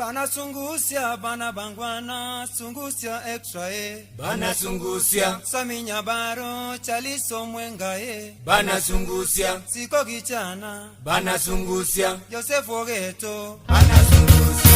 Bana sungusya, bana bangwana, sungusya extra Bana sungusya. Saminya baro, chaliso mwenga Bana sungusya. Siko kichana. Bana sungusya. Joseph Ogeto. Bana sungusya.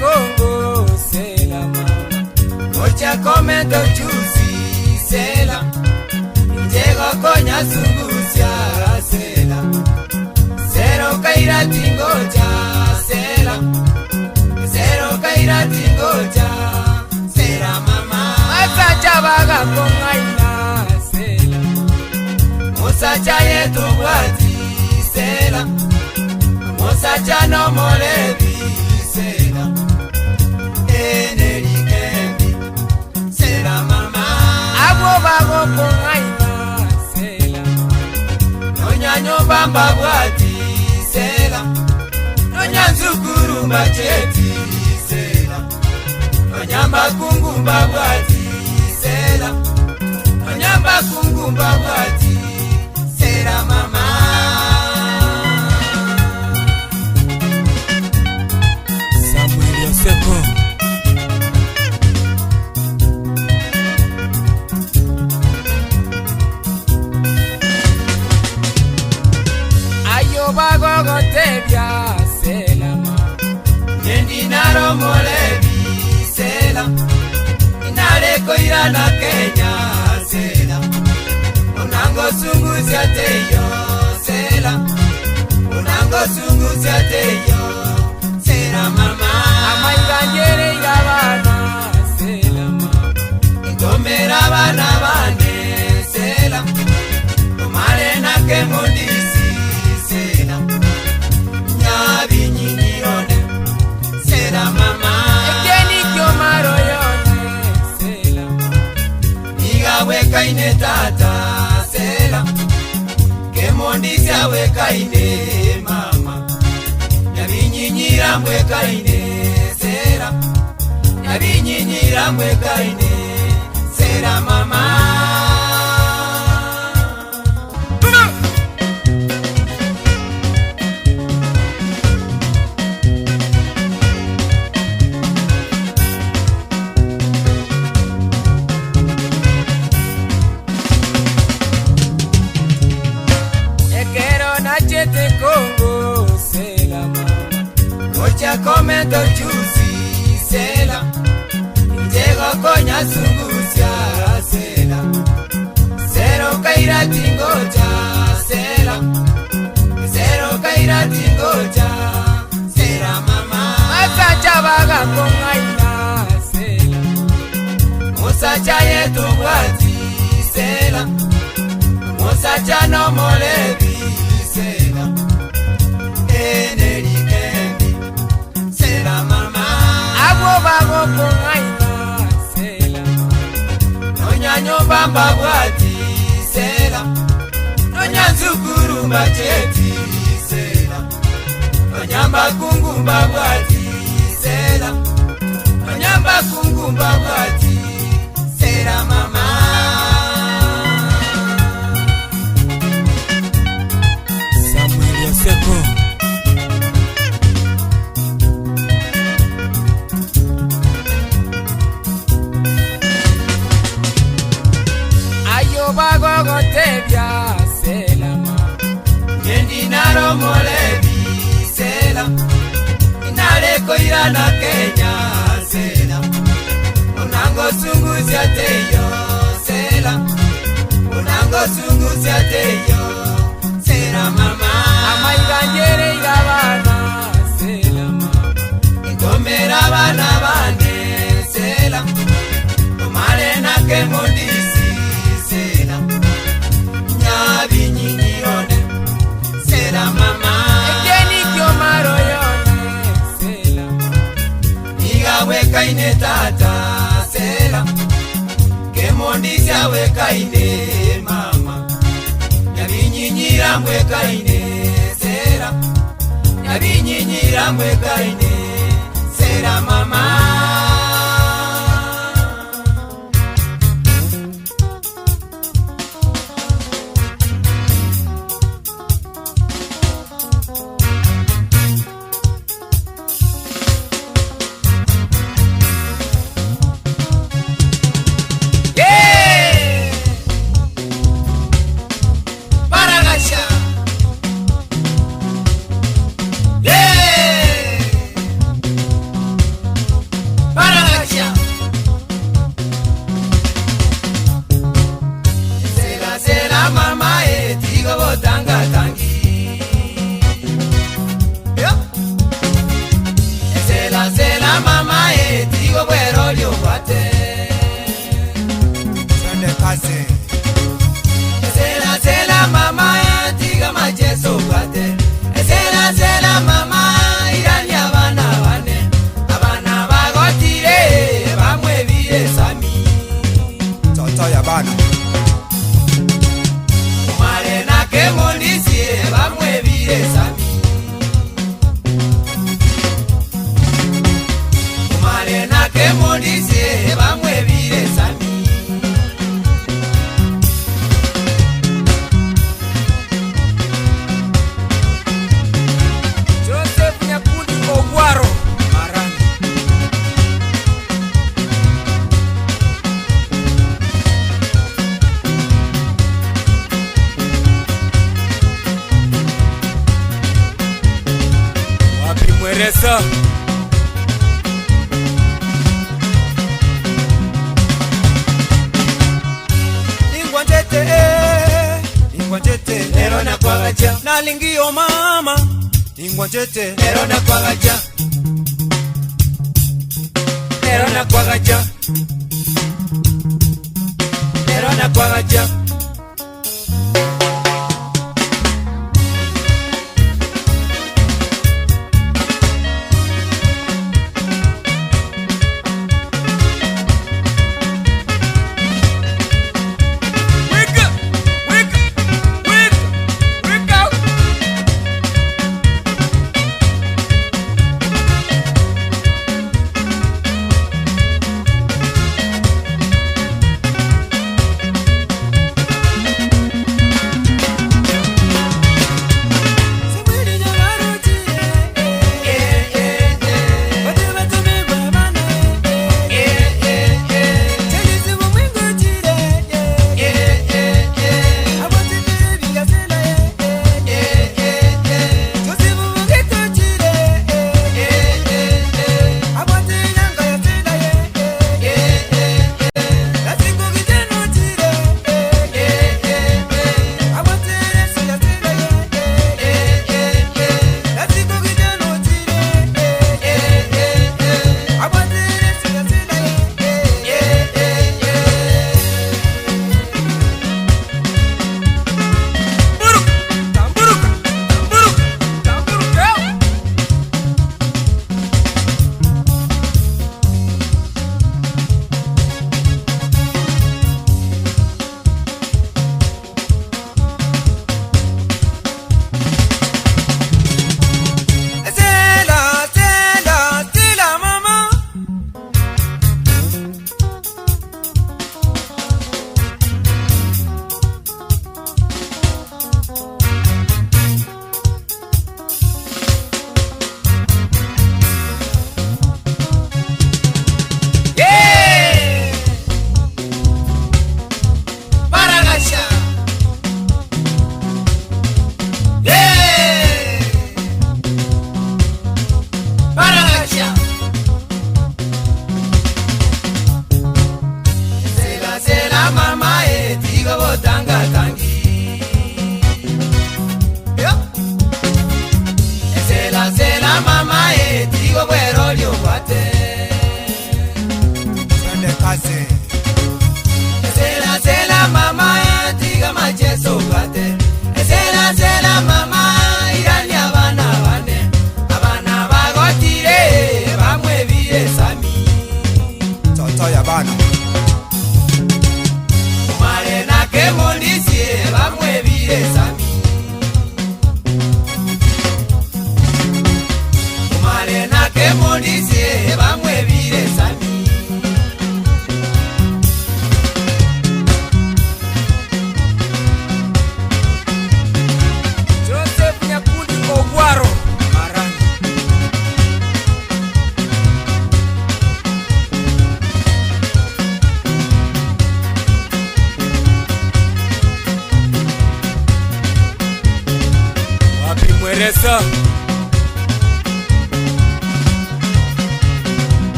Congo, c'est la mama. Mocha comendo juicy, c'est la. Njego konya sungusya, c'est la. Zero kaira tingoja, c'est la. Zero kaira tingoja, c'est la mama. Masacha baga kongaina, c'est la. Mosacha yetu wati, c'est la. Mosacha no molebi. Sera, Enerique, Sera mama. Abo bago kongaina, Sera. Nonya nyobamba bwati, Sera. Nonya nzukuru macheti, Sera. Nonya mbakungumba bwati, Sera. Nonya mbakungumba bwati, Sera mama. Ayo bago gotebia selama Yendinaro molebi sela Inare koira na Kenya sela Unango sungusya teyo sela Unango sungusya teyo sela mama Amaiganyere yabana sela mama Ikomera bana bane sela Umare na kemondisi sela Nyabi nyinyione sela mama Ekeni kyo maro yone sela Niga weka ine tata sela Kemondisi aweka ine mama Nyabi nyinyira mweka ine sela Nyabi nyinyira mweka ine sela mama Congo, c'est la mama. Mocha comendo juicy, c'est la. Njego konya sungusya, c'est la. Zero kaira tingoja, c'est la. Zero kaira tingoja, c'est la mama. Masacha baga kongaina, c'est la. Mosacha yetu wati, c'est la. Mosacha no molebi, c'est la. Enerique, Sera mama. Abo bago kongaina, Sera. Nonya nyobamba bwati, Sera. Nonya nzukuru macheti, Sera. Nonya mbakungumba bwati, Sera. Nonya mbakungumba bwati, Sera mama. Samuel Yoseko. Bago gotebia selama Yendinaro molebi sela Inare koira na Kenya sela Unango sungusya teyo sela Unango sungusya teyo sela mama Amaiganyere yabana selama Ikomera bana bane sela Umare na kemondisi Nyabi nyinyione sela mama Ekeni kyo Nyabinyisia wekaine mama, Nyabinyinyira mwekaine sera, Nyabinyinyira mwekaine sera mama. Sela mama tiga majeso bate. Sela mama irani abana bane. Abana bagotire bamwe bire sami. Toto ya bana. Mare na ke mondisi bamwe bire sami. Mare na ke mondisi bamwe bire sami. Mweresa Ingwanjete Nero na kwagacha Nalingio mama Ingwanjete Nero na kwagacha Nero na kwagacha Nero na kwagacha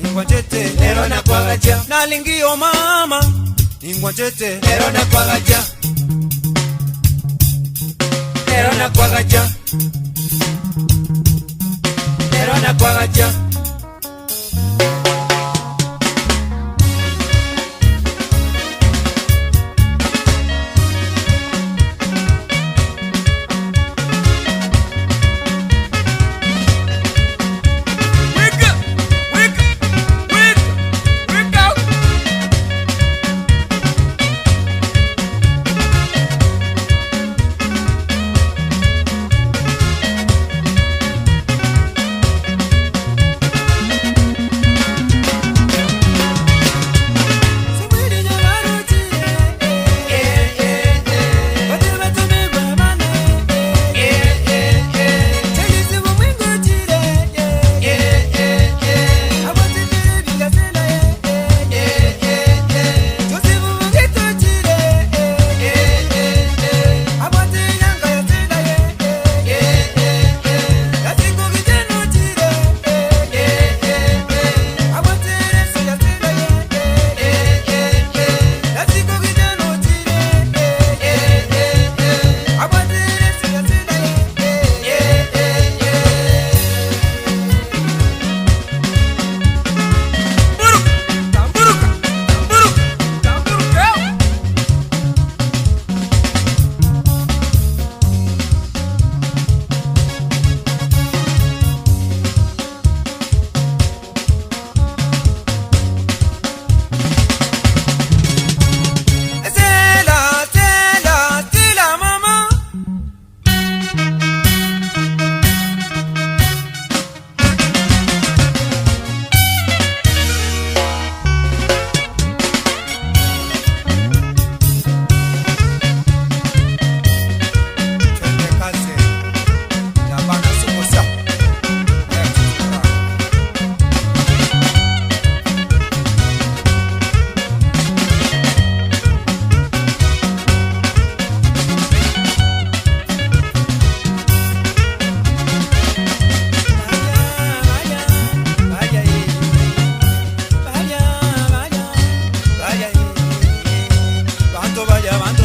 Ningwanjete lero nakwagaja nalingio mama ningwanjete lero nakwagaja lero nakwagaja lero nakwagaja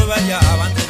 vaya,